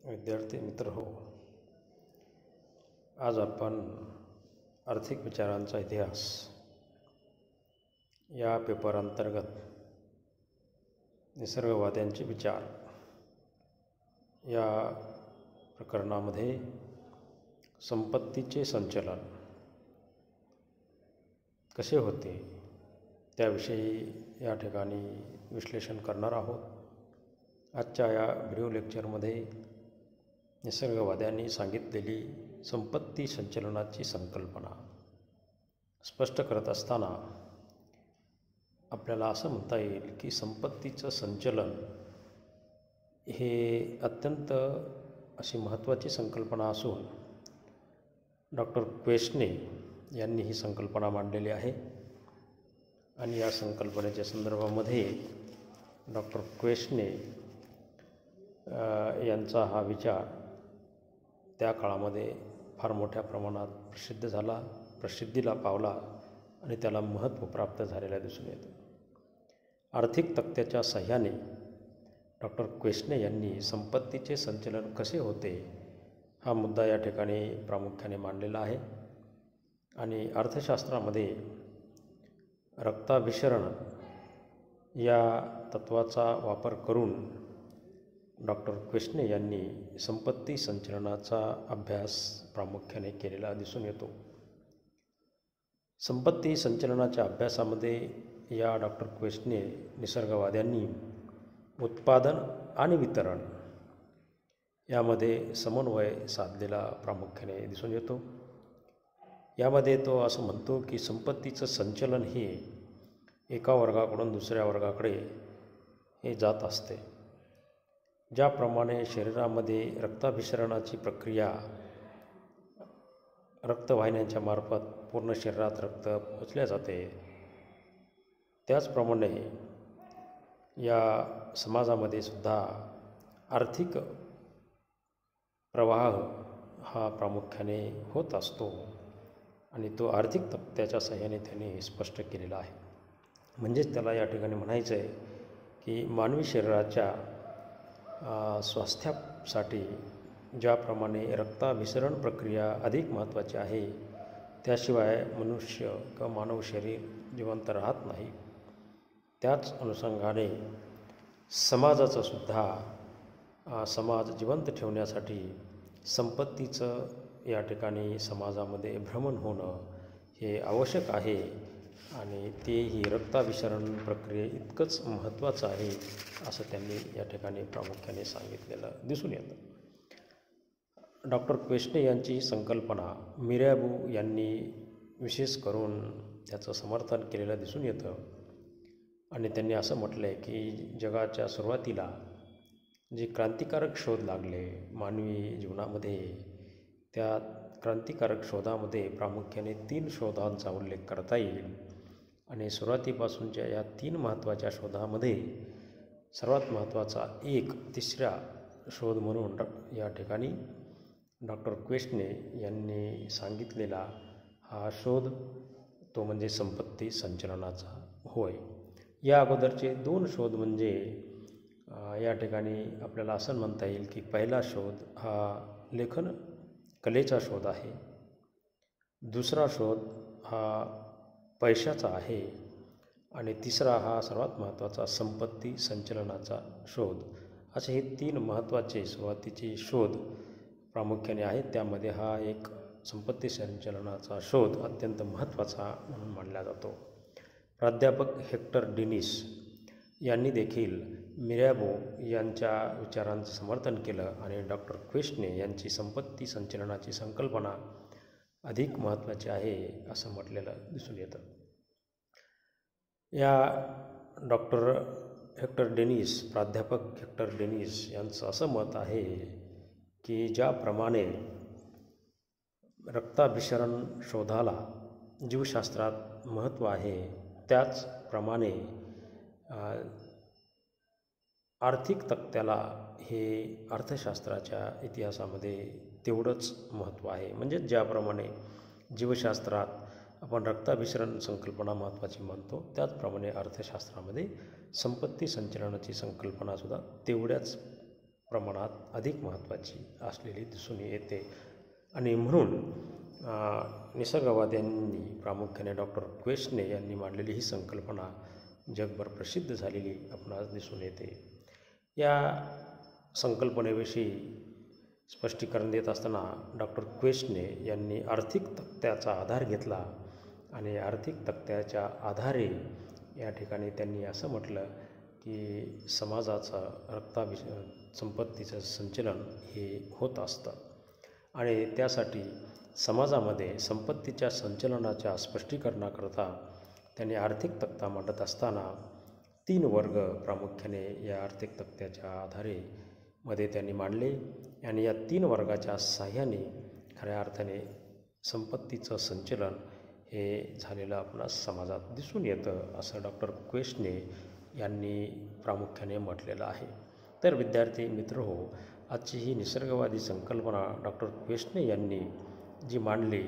विद्यार्थी मित्र हो, आज आपण आर्थिक विचारांचा इतिहास या पेपरांतर्गत निसर्गवाद्यांचे विचार या प्रकरणामध्ये संपत्तीचे संचलन कसे होते त्याविषयी या ठिकाणी विश्लेषण करणार आहोत. आजच्या या व्हिडिओ लेक्चरमध्ये निसर्गवाद्यांनी सांगितलेली संपत्ती संचलनाची संकल्पना स्पष्ट करत असताना आपल्याला असं म्हणता येईल की संपत्तीचं संचलन हे अत्यंत अशी महत्त्वाची संकल्पना असून डॉक्टर क्वेश्ने यांनी ही संकल्पना मांडलेली आहे. आणि या संकल्पनेच्या संदर्भामध्ये डॉक्टर क्वेश्ने यांचा हा विचार त्या काळामध्ये फार मोठ्या प्रमाणात प्रसिद्धीला पावला आणि त्याला महत्त्व प्राप्त झालेलं दिसून येतं. आर्थिक तक्त्याच्या सहाय्याने डॉक्टर क्वेश्ने यांनी संपत्तीचे संचलन कसे होते हा मुद्दा या ठिकाणी प्रामुख्याने मांडलेला आहे. आणि अर्थशास्त्रामध्ये रक्ताभिसरण या तत्त्वाचा वापर करून डॉक्टर क्वेश्ने यांनी संपत्ती संचलनाचा अभ्यास प्रामुख्याने केलेला दिसून येतो. संपत्ती संचलनाच्या अभ्यासामध्ये या डॉक्टर क्वेश्ने निसर्गवाद्यांनी उत्पादन आणि वितरण यामध्ये समन्वय साधलेला प्रामुख्याने दिसून येतो. यामध्ये तो असं म्हणतो की संपत्तीचं संचलन हे एका वर्गाकडून दुसऱ्या वर्गाकडे हे जात असते. ज्याप्रमाणे शरीरामध्ये रक्ताभिसरणाची प्रक्रिया रक्तवाहिन्यांच्या मार्फत पूर्ण शरीरात रक्त पोचले जाते, त्याचप्रमाणे या समाजामध्ये सुद्धा आर्थिक प्रवाह हा प्रामुख्याने होत असतो आणि तो आर्थिक तक्त्याच्या सहाय्याने त्यांनी स्पष्ट केलेला आहे. म्हणजेच त्याला या ठिकाणी म्हणायचं आहे की मानवी शरीराच्या स्वास्थ्यासाठी ज्याप्रमाणे रक्ताभिसरण प्रक्रिया अधिक महत्त्वाची आहे, त्याशिवाय मनुष्य किंवा मानव शरीर जिवंत राहत नाही, त्याच अनुषंगाने समाजाचं सुद्धा समाज जिवंत ठेवण्यासाठी संपत्तीचं या ठिकाणी समाजामध्ये भ्रमण होणं हे आवश्यक आहे आणि तेही रक्ताभिसरण प्रक्रिये इतकंच महत्त्वाचं आहे असं त्यांनी या ठिकाणी प्रामुख्याने सांगितलेलं दिसून येतं. डॉक्टर क्वेश्ने यांची संकल्पना मिरॅबो यांनी विशेष करून त्याचं समर्थन केलेलं दिसून येतं. आणि त्यांनी असं म्हटलं आहे की जगाच्या सुरुवातीला जे क्रांतिकारक शोध लागले मानवी जीवनामध्ये, त्या क्रांतिकारक शोधामध्ये प्रामुख्याने 3 शोधांचा उल्लेख करता येईल. आणि सुरुवातीपासूनच्या या 3 महत्त्वाच्या शोधामध्ये सर्वात महत्त्वाचा एक तिसरा शोध म्हणून या ठिकाणी डॉक्टर क्वेश्ने यांनी सांगितलेला हा शोध तो म्हणजे संपत्ती संचलनाचा होय. या अगोदरचे 2 शोध म्हणजे या ठिकाणी आपल्याला असं म्हणता येईल की पहिला शोध हा लेखन कलेचा शोध आहे, दुसरा शोध हा पैशाचा आहे आणि तिसरा हा सर्वात महत्त्वाचा संपत्ती संचलनाचा शोध. असे हे 3 महत्त्वाचे सुरुवातीचे शोध प्रामुख्याने आहेत. त्यामध्ये हा एक संपत्ती संचलनाचा शोध अत्यंत महत्त्वाचा म्हणून मानला जातो. प्राध्यापक हेक्टर डेनिस यांनी देखील मिरॅबो यांच्या विचारांचं समर्थन केलं आणि डॉक्टर क्वेश्ने यांची संपत्ती संचलनाची संकल्पना अधिक महत्त्वाची आहे असं म्हटलेलं दिसून येतं. या डॉक्टर हेक्टर डेनिस प्राध्यापक हेक्टर डेनिस यांचं असं मत आहे की ज्याप्रमाणे रक्ताभिसरण शोधाला जीवशास्त्रात महत्त्व आहे, त्याचप्रमाणे आर्थिक तक्त्याला हे अर्थशास्त्राच्या इतिहासामध्ये तेवढंच महत्त्व आहे. म्हणजे ज्याप्रमाणे जीवशास्त्रात आपण रक्ताभिसरण संकल्पना महत्त्वाची मानतो, त्याचप्रमाणे अर्थशास्त्रामध्ये संपत्ती संचलनाची संकल्पनासुद्धा तेवढ्याच प्रमाणात अधिक महत्त्वाची असलेली दिसून येते. आणि म्हणून निसर्गवाद्यांनी प्रामुख्याने डॉक्टर क्वेश्ने यांनी मांडलेली ही संकल्पना जगभर प्रसिद्ध झालेली आपणास दिसून येते. या संकल्पनेविषयी स्पष्टीकरण देत असताना डॉक्टर क्वेश्ने यांनी आर्थिक तक्त्याचा आधार घेतला आणि आर्थिक तक्त्याच्या आधारे या ठिकाणी त्यांनी असं म्हटलं की समाजाचं संपत्तीचं संचलन हे होत असतं आणि त्यासाठी समाजामध्ये संपत्तीच्या संचलनाच्या स्पष्टीकरणाकरता त्यांनी आर्थिक तक्ता मांडत असताना 3 वर्ग प्रामुख्याने या आर्थिक तक्त्याच्या आधारे मध्ये त्यांनी मांडले आणि या 3 वर्गाच्या साहाय्याने खऱ्या अर्थाने संपत्तीचं संचलन हे झालेलं आपणास समाजात दिसून येतं असं डॉक्टर क्वेश्ने यांनी प्रामुख्याने म्हटलेलं आहे. तर विद्यार्थी मित्र हो, आजची ही निसर्गवादी संकल्पना डॉक्टर क्वेश्ने यांनी जी मांडली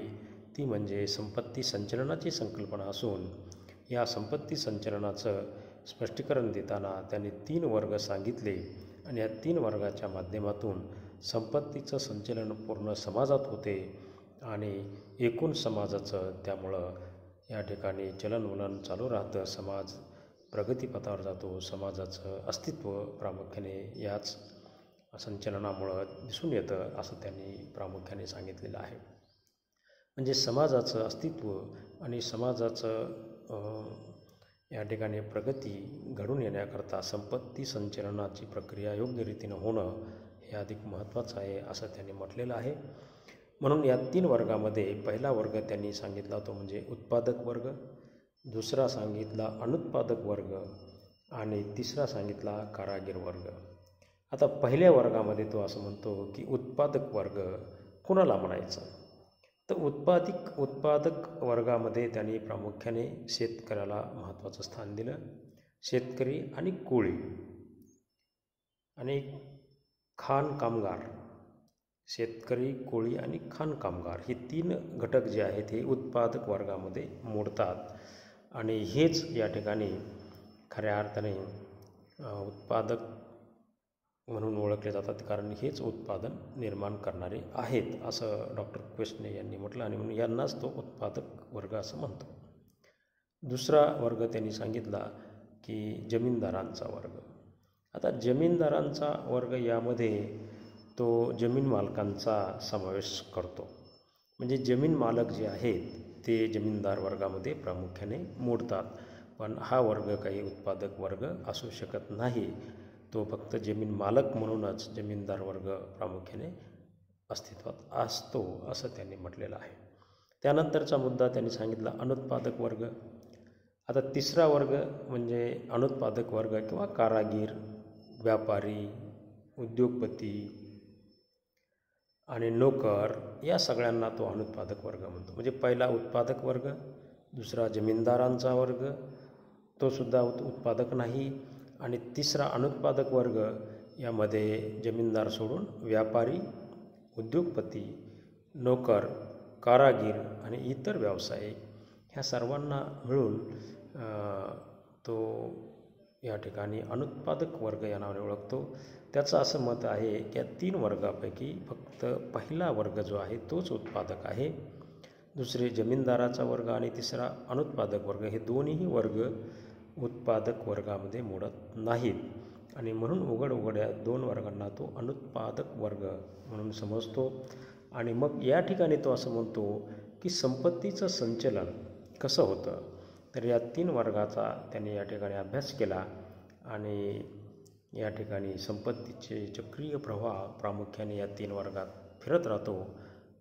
ती म्हणजे संपत्ती संचलनाची संकल्पना असून या संपत्ती संचलनाचं स्पष्टीकरण देताना त्यांनी 3 वर्ग सांगितले आणि या 3 वर्गाच्या माध्यमातून संपत्तीचं संचलन पूर्ण समाजात होते आणि एकूण समाजाचं त्यामुळं या ठिकाणी चलनवलन चालू राहतं, समाज प्रगतीपथावर जातो, समाजाचं अस्तित्व प्रामुख्याने याच संचलनामुळं दिसून येतं असं त्यांनी प्रामुख्याने सांगितलेलं आहे. म्हणजे समाजाचं अस्तित्व आणि समाजाचं या ठिकाणी प्रगती घडून येण्याकरता संपत्ती संचलनाची प्रक्रिया योग्य रीतीनं होणं हे अधिक महत्त्वाचं आहे असं त्यांनी म्हटलेलं आहे. म्हणून या 3 वर्गामध्ये पहिला वर्ग त्यांनी सांगितला तो म्हणजे उत्पादक वर्ग, दुसरा सांगितला अनुत्पादक वर्ग आणि तिसरा सांगितला कारागीर वर्ग. आता पहिल्या वर्गामध्ये तो असं म्हणतो की उत्पादक वर्ग कुणाला म्हणायचं, तर उत्पादक वर्गामध्ये त्यांनी प्रामुख्याने शेतकऱ्याला महत्त्वाचं स्थान दिलं. शेतकरी आणि कोळी आणि खाण कामगार, शेतकरी, कोळी आणि खाण कामगार हे 3 घटक जे आहेत हे उत्पादक वर्गामध्ये मोडतात आणि हेच या ठिकाणी खऱ्या अर्थाने उत्पादक म्हणून ओळखले जातात, कारण हेच उत्पादन निर्माण करणारे आहेत असं डॉक्टर क्वेश्ने यांनी म्हटलं आणि म्हणून यांनाच तो उत्पादक वर्ग असं म्हणतो. दुसरा वर्ग त्यांनी सांगितला की जमीनदारांचा वर्ग. आता जमीनदारांचा वर्ग यामध्ये तो जमीन मालकांचा समावेश करतो. म्हणजे जमीन मालक जे आहेत ते जमीनदार वर्गामध्ये प्रामुख्याने मोडतात, पण हा वर्ग काही उत्पादक वर्ग असू शकत नाही. तो फक्त जमीन मालक म्हणूनच जमीनदार वर्ग प्रामुख्याने अस्तित्वात असतो असं त्यांनी म्हटलेलं आहे. त्यानंतरचा मुद्दा त्यांनी सांगितला अनुत्पादक वर्ग. आता तिसरा वर्ग म्हणजे अनुत्पादक वर्ग किंवा कारागीर, व्यापारी, उद्योगपती आणि नोकर या सगळ्यांना तो अनुत्पादक वर्ग म्हणतो. म्हणजे पहिला उत्पादक वर्ग, दुसरा जमीनदारांचा वर्ग, तो सुद्धा उत्पादक नाही, आणि तिसरा अनुत्पादक वर्ग यामध्ये जमीनदार सोडून व्यापारी, उद्योगपती, नोकर, कारागीर आणि इतर व्यावसायिक ह्या सर्वांना मिळून तो या ठिकाणी अनुत्पादक वर्ग या नावाने ओळखतो. त्याचं असं मत आहे की या 3 वर्गापैकी फक्त पहिला वर्ग जो आहे तोच उत्पादक आहे. दुसरे जमीनदाराचा वर्ग आणि तिसरा अनुत्पादक वर्ग हे दोन्ही वर्ग उत्पादक वर्गामध्ये मोडत नाहीत आणि म्हणून उघड या 2 वर्गांना तो अनुत्पादक वर्ग म्हणून समजतो. आणि मग या ठिकाणी तो असं म्हणतो की संपत्तीचं संचलन कसं होतं, तर या 3 वर्गाचा त्यांनी या ठिकाणी अभ्यास केला आणि या ठिकाणी संपत्तीचे चक्रीय प्रवाह प्रामुख्याने या 3 वर्गात फिरत राहतो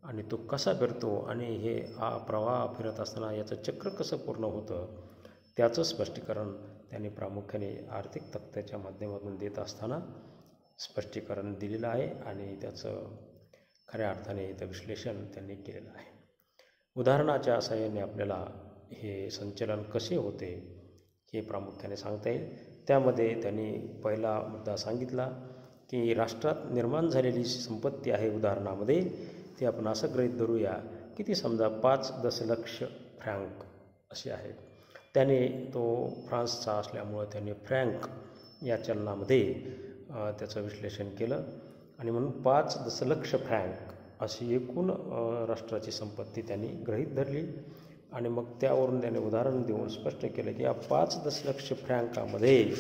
आणि तो कसा फिरतो आणि हे प्रवाह फिरत असताना याचं चक्र कसं पूर्ण होतं त्याचं स्पष्टीकरण त्यांनी प्रामुख्याने आर्थिक तक्त्याच्या माध्यमातून देत असताना स्पष्टीकरण दिलेलं आहे आणि त्याचं खऱ्या अर्थाने इथं विश्लेषण त्यांनी केलेलं आहे. उदाहरणाच्या सहाय्याने आपल्याला हे संचलन कसे होते हे प्रामुख्याने सांगता येईल. त्यामध्ये त्यांनी पहिला मुद्दा सांगितला की राष्ट्रात निर्माण झालेली संपत्ती आहे उदाहरणामध्ये ती आपण असं गृहीत धरूया की ती समजा 5 दशलक्ष फ्रँक अशी आहे. त्याने तो फ्रान्सचा असल्यामुळं त्याने फ्रँक या चलनामध्ये त्याचं विश्लेषण केलं आणि म्हणून 5 दशलक्ष फ्रँक अशी एकूण राष्ट्राची संपत्ती त्यांनी गृहीत धरली आणि मग त्यावरून त्याने उदाहरण देऊन स्पष्ट केलं की या 5 दशलक्ष फ्रँकामध्ये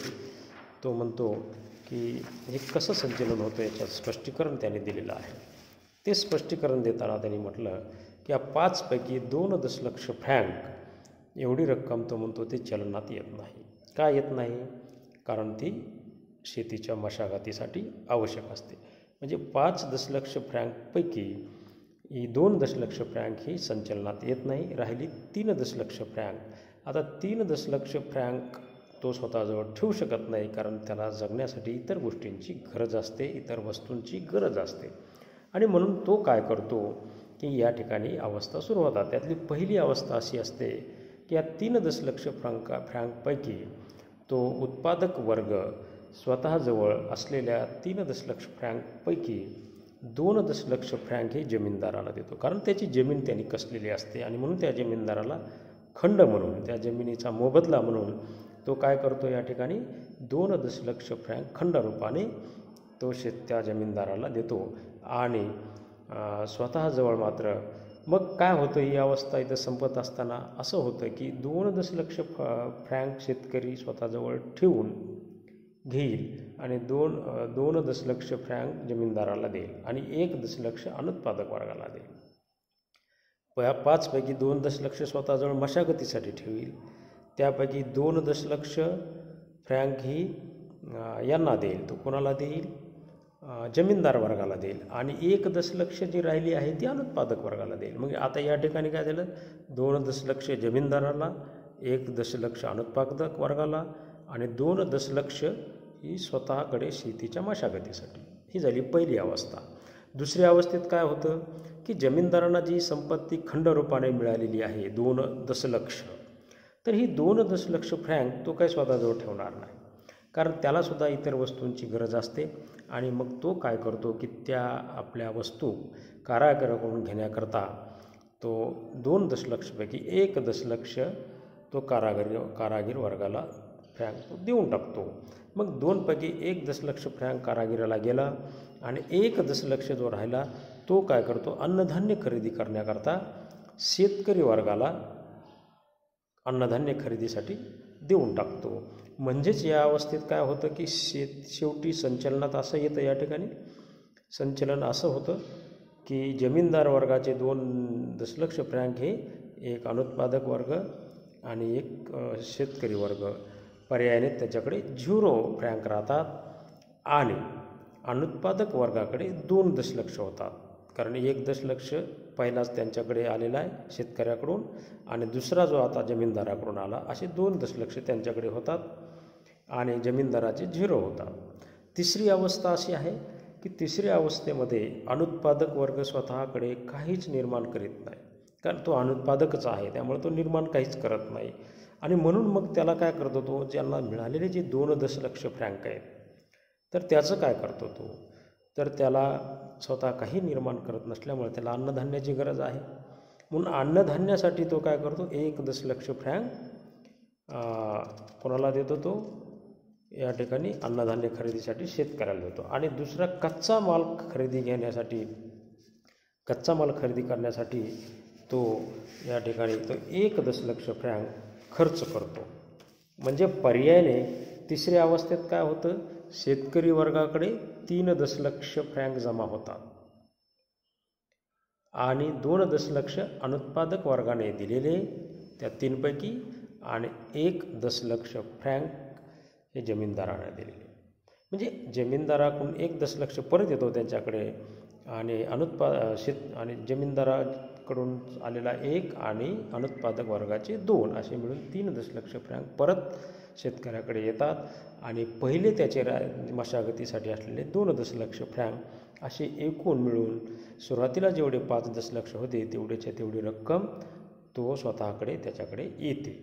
तो म्हणतो की हे कसं संचलन होतं याचं स्पष्टीकरण त्याने दिलेलं आहे. ते स्पष्टीकरण देताना त्यांनी म्हटलं की या 5 पैकी 2 दशलक्ष फ्रँक एवढी रक्कम तो म्हणतो ते चलनात येत नाही. का येत नाही? कारण ती शेतीच्या मशागतीसाठी आवश्यक असते. म्हणजे 5 दशलक्ष फ्रँकपैकी ही 2 दशलक्ष फ्रँक ही संचलनात येत नाही. राहिली 3 दशलक्ष फ्रँक. आता 3 दशलक्ष फ्रँक तो स्वतःजवळ ठेवू शकत नाही, कारण त्याला जगण्यासाठी इतर गोष्टींची गरज असते, इतर वस्तूंची गरज असते. आणि म्हणून तो काय करतो की या ठिकाणी अवस्था सुरू होतात. त्यातली पहिली अवस्था अशी असते की या 3 दशलक्ष फ्रँकपैकी तो उत्पादक वर्ग स्वतःजवळ असलेल्या 3 दशलक्ष फ्रँकपैकी 2 दशलक्ष फ्रँक हे जमीनदाराला देतो, कारण त्याची जमीन त्यांनी कसलेली असते आणि म्हणून त्या जमीनदाराला खंड म्हणून, त्या जमिनीचा मोबदला म्हणून तो काय करतो या ठिकाणी 2 दशलक्ष फ्रँक खंड रूपाने तो त्या जमीनदाराला देतो. आणि स्वतःजवळ मात्र मग काय होतं, ही अवस्था इथं संपत असताना असं होतं की 2 दशलक्ष फ्रँक शेतकरी स्वतःजवळ ठेवून घेईल आणि 2 दशलक्ष फ्रँक जमीनदाराला देईल आणि 1 दशलक्ष अनुत्पादक वर्गाला देईल. या 5 पैकी 2 दशलक्ष स्वतःजवळ मशागतीसाठी ठेवील, त्यापैकी 2 दशलक्ष फ्रँक ही यांना देईल. तो कोणाला देईल? जमीनदार वर्गाला देईल आणि 1 दशलक्ष जी राहिली आहे ती अनुत्पादक वर्गाला देईल. मग आता या ठिकाणी काय झालं, 2 दशलक्ष जमीनदाराला, 1 दशलक्ष अनुत्पादक वर्गाला आणि 2 दशलक्ष ही स्वतःकडे शेतीच्या मशागतीसाठी. ही झाली पहिली अवस्था. दुसऱ्या अवस्थेत काय होतं की जमीनदारांना जी संपत्ती खंडरूपाने मिळालेली आहे 2 दशलक्ष, तर ही 2 दशलक्ष फ्रँक तो काही स्वतःजवळ ठेवणार नाही, कारण त्यालासुद्धा इतर वस्तूंची गरज असते. आणि मग तो काय करतो की त्या आपल्या वस्तू कारागिराकडून घेण्याकरता तो 2 दशलक्षपैकी 1 दशलक्ष तो कारागीर वर्गाला फ्रँक देऊन टाकतो. मग 2 पैकी 1 दशलक्ष फ्रँक कारागिराला गेला आणि 1 दशलक्ष जो राहिला तो काय करतो, अन्नधान्य खरेदी करण्याकरता शेतकरी वर्गाला अन्नधान्य खरेदीसाठी देऊन टाकतो. म्हणजेच या अवस्थेत काय होतं की शेवटी संचलनात असं येतं, या ठिकाणी संचलन असं होतं की जमीनदार वर्गाचे 2 दशलक्ष फ्रँक हे 1 अनुत्पादक वर्ग आणि 1 शेतकरी वर्ग पर्यायाने त्याच्याकडे 0 फ्रँक राहतात आणि अनुत्पादक वर्गाकडे 2 दशलक्ष होतात, कारण 1 दशलक्ष पहिलाच त्यांच्याकडे आलेला आहे शेतकऱ्याकडून आणि दुसरा जो आता जमीनदाराकडून आला, असे 2 दशलक्ष त्यांच्याकडे होतात आणि जमीनदाराचे 0 होतात. तिसरी अवस्था अशी आहे की तिसऱ्या अवस्थेमध्ये अनुत्पादक वर्ग स्वतःकडे काहीच निर्माण करीत नाही, कारण तो अनुत्पादकच आहे, त्यामुळे तो निर्माण काहीच करत नाही. आणि म्हणून मग त्याला काय करतो, तो ज्यांना मिळालेले जे 2 दशलक्ष फ्रँक आहेत तर त्याचं काय करतो तो, तर त्याला स्वतः काही निर्माण करत नसल्यामुळे त्याला अन्नधान्याची गरज आहे. म्हणून अन्नधान्यासाठी तो काय करतो, 1 दशलक्ष फ्रँक कोणाला देतो, तो या ठिकाणी अन्नधान्य खरेदीसाठी शेतकऱ्याला देतो. आणि दुसरा कच्चा माल खरेदी करण्यासाठी तो या ठिकाणी तो 1 दशलक्ष फ्रँक खर्च करतो. म्हणजे पर्यायाने तिसऱ्या अवस्थेत काय होतं, शेतकरी वर्गाकडे 3 दशलक्ष फ्रँक जमा होतात आणि 2 दशलक्ष अनुत्पादक वर्गाने दिलेले त्या 3 पैकी आणि 1 दशलक्ष फ्रँक हे जमीनदाराने दिलेले. म्हणजे जमीनदाराकडून 1 दशलक्ष परत येतो त्यांच्याकडे आणि आणि जमीनदाराकडून आलेला 1 आणि अनुत्पादक वर्गाचे 2 असे मिळून 3 दशलक्ष फ्रँक परत शेतकऱ्याकडे येतात आणि पहिले त्याचे मशागतीसाठी असलेले 2 दशलक्ष फ्रँक असे एकूण मिळून सुरुवातीला जेवढे 5 दशलक्ष होते तेवढी रक्कम तो स्वतःकडे त्याच्याकडे येते.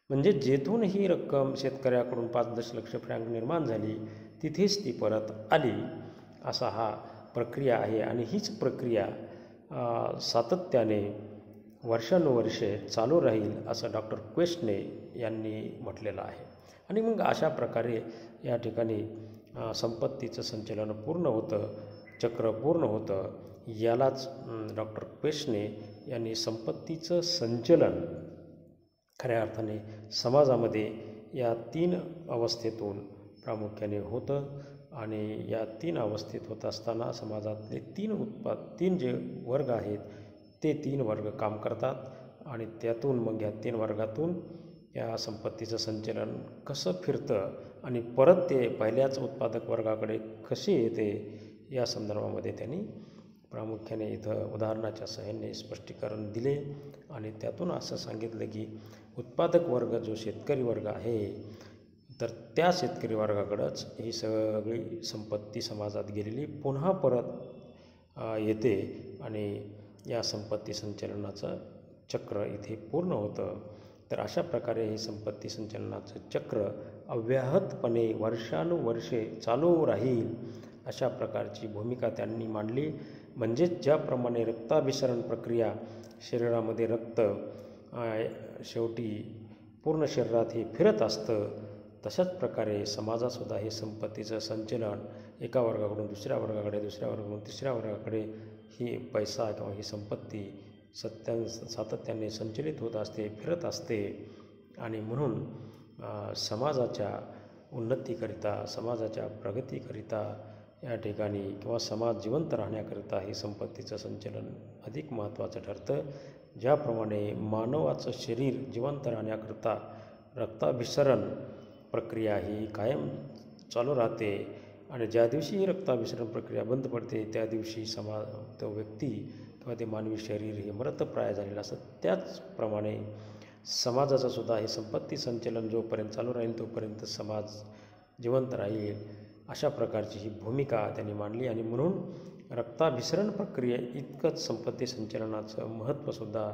म्हणजे जेथून ही रक्कम शेतकऱ्याकडून 5 दशलक्ष फ्रँक निर्माण झाली तिथेच ती परत आली, असा हा प्रक्रिया आहे. आणि हीच प्रक्रिया सातत्याने वर्षानुवर्षे चालू राहील असं डॉक्टर क्वेस्टने यांनी म्हटलेलं आहे. आणि मग अशा प्रकारे या ठिकाणी संपत्तीचं संचलन पूर्ण होतं, चक्र पूर्ण होतं. यालाच डॉक्टर क्वेश्ने यांनी संपत्तीचं संचलन खऱ्या अर्थाने समाजामध्ये या 3 अवस्थेतून प्रामुख्याने होतं आणि या 3 अवस्थेत होत असताना समाजातले 3 जे वर्ग आहेत ते 3 वर्ग काम करतात आणि त्यातून मग या 3 वर्गातून या संपत्तीचं संचलन कसं फिरतं आणि परत ते पहिल्याच उत्पादक वर्गाकडे कसे येते या संदर्भामध्ये त्यांनी प्रामुख्याने इथं उदाहरणाच्या सहाय्याने स्पष्टीकरण दिले आणि त्यातून असं सांगितलं की उत्पादक वर्ग जो शेतकरी वर्ग आहे तर त्या शेतकरी वर्गाकडंच ही सगळी संपत्ती समाजात गेलेली पुन्हा परत येते आणि या संपत्ती संचलनाचं चक्र इथे पूर्ण होतं. तर अशा प्रकारे हे संपत्ती संचलनाचं चक्र अव्याहतपणे वर्षानुवर्षे चालू राहील अशा प्रकारची भूमिका त्यांनी मांडली. म्हणजेच ज्याप्रमाणे रक्ताभिसरण प्रक्रिया शरीरामध्ये रक्त शेवटी पूर्ण शरीरात हे फिरत असतं तशाच प्रकारे समाजातसुद्धा हे संपत्तीचं संचलन एका वर्गाकडून दुसऱ्या वर्गाकडे, दुसऱ्या वर्गाकडून तिसऱ्या वर्गाकडे ही पैसा किंवा ही संपत्ती सातत्याने संचलित होत असते, फिरत असते आणि म्हणून समाजाच्या उन्नतीकरिता, समाजाच्या प्रगतीकरिता या ठिकाणी किंवा समाज जिवंत राहण्याकरिता हे संपत्तीचं संचलन अधिक महत्त्वाचं ठरतं. ज्याप्रमाणे मानवाचं शरीर जिवंत राहण्याकरिता रक्ताभिसरण प्रक्रिया ही कायम चालू राहते आणि ज्या दिवशी ही रक्ताभिसरण प्रक्रिया बंद पडते त्या दिवशी तो व्यक्ती किंवा ते मानवी शरीर हे मृतप्राय झालेलं असतं. त्याचप्रमाणे समाजाचं सुद्धा हे संपत्ती संचलन जोपर्यंत चालू राहील तोपर्यंत समाज जिवंत राहील अशा प्रकारची ही भूमिका त्यांनी मांडली आणि म्हणून रक्ताभिसरण प्रक्रिये इतकंच संपत्ती संचलनाचं महत्त्वसुद्धा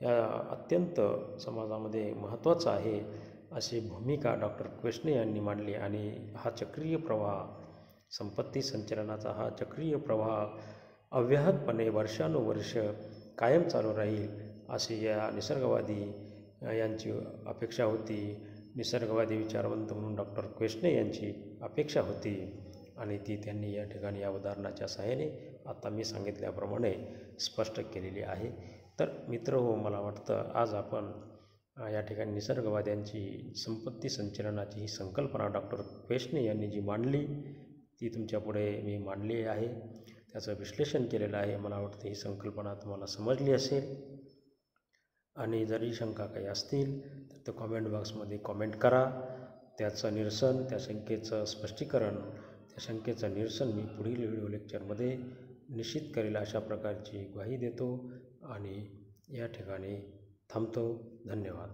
या अत्यंत समाजामध्ये महत्त्वाचं आहे अशी भूमिका डॉक्टर क्वेश्ने यांनी मांडली आणि हा चक्रीय प्रवाह, संपत्ती संचलनाचा हा चक्रीय प्रवाह अव्याहतपणे वर्षानुवर्ष कायम चालू राहील अशी या निसर्गवादी यांची अपेक्षा होती. निसर्गवादी विचारवंत म्हणून डॉक्टर क्वेश्ने यांची अपेक्षा होती आणि ती त्यांनी या ठिकाणी या उदाहरणाच्या सहाय्याने आता मी सांगितल्याप्रमाणे स्पष्ट केलेली आहे. तर मित्रहो, मला वाटतं आज आपण या ठिकाणी निसर्गवाद्यांची संपत्ती संचलनाची ही संकल्पना डॉक्टर क्वेश्ने यांनी जी मांडली ती तुमच्यापुढे मी मांडली आहे, त्याचं विश्लेषण केलेलं आहे. मला वाटतं ही संकल्पना तुम्हाला समजली असेल आणि जरी शंका काही असतील तर ते कॉमेंट बॉक्समध्ये कॉमेंट करा. त्याचं निरसन, त्या शंकेचं स्पष्टीकरण, त्या शंकेचं निरसन मी पुढील व्हिडिओ लेक्चरमध्ये निश्चित करेल अशा प्रकारची ग्वाही देतो आणि या ठिकाणी थांबतो. धन्यवाद.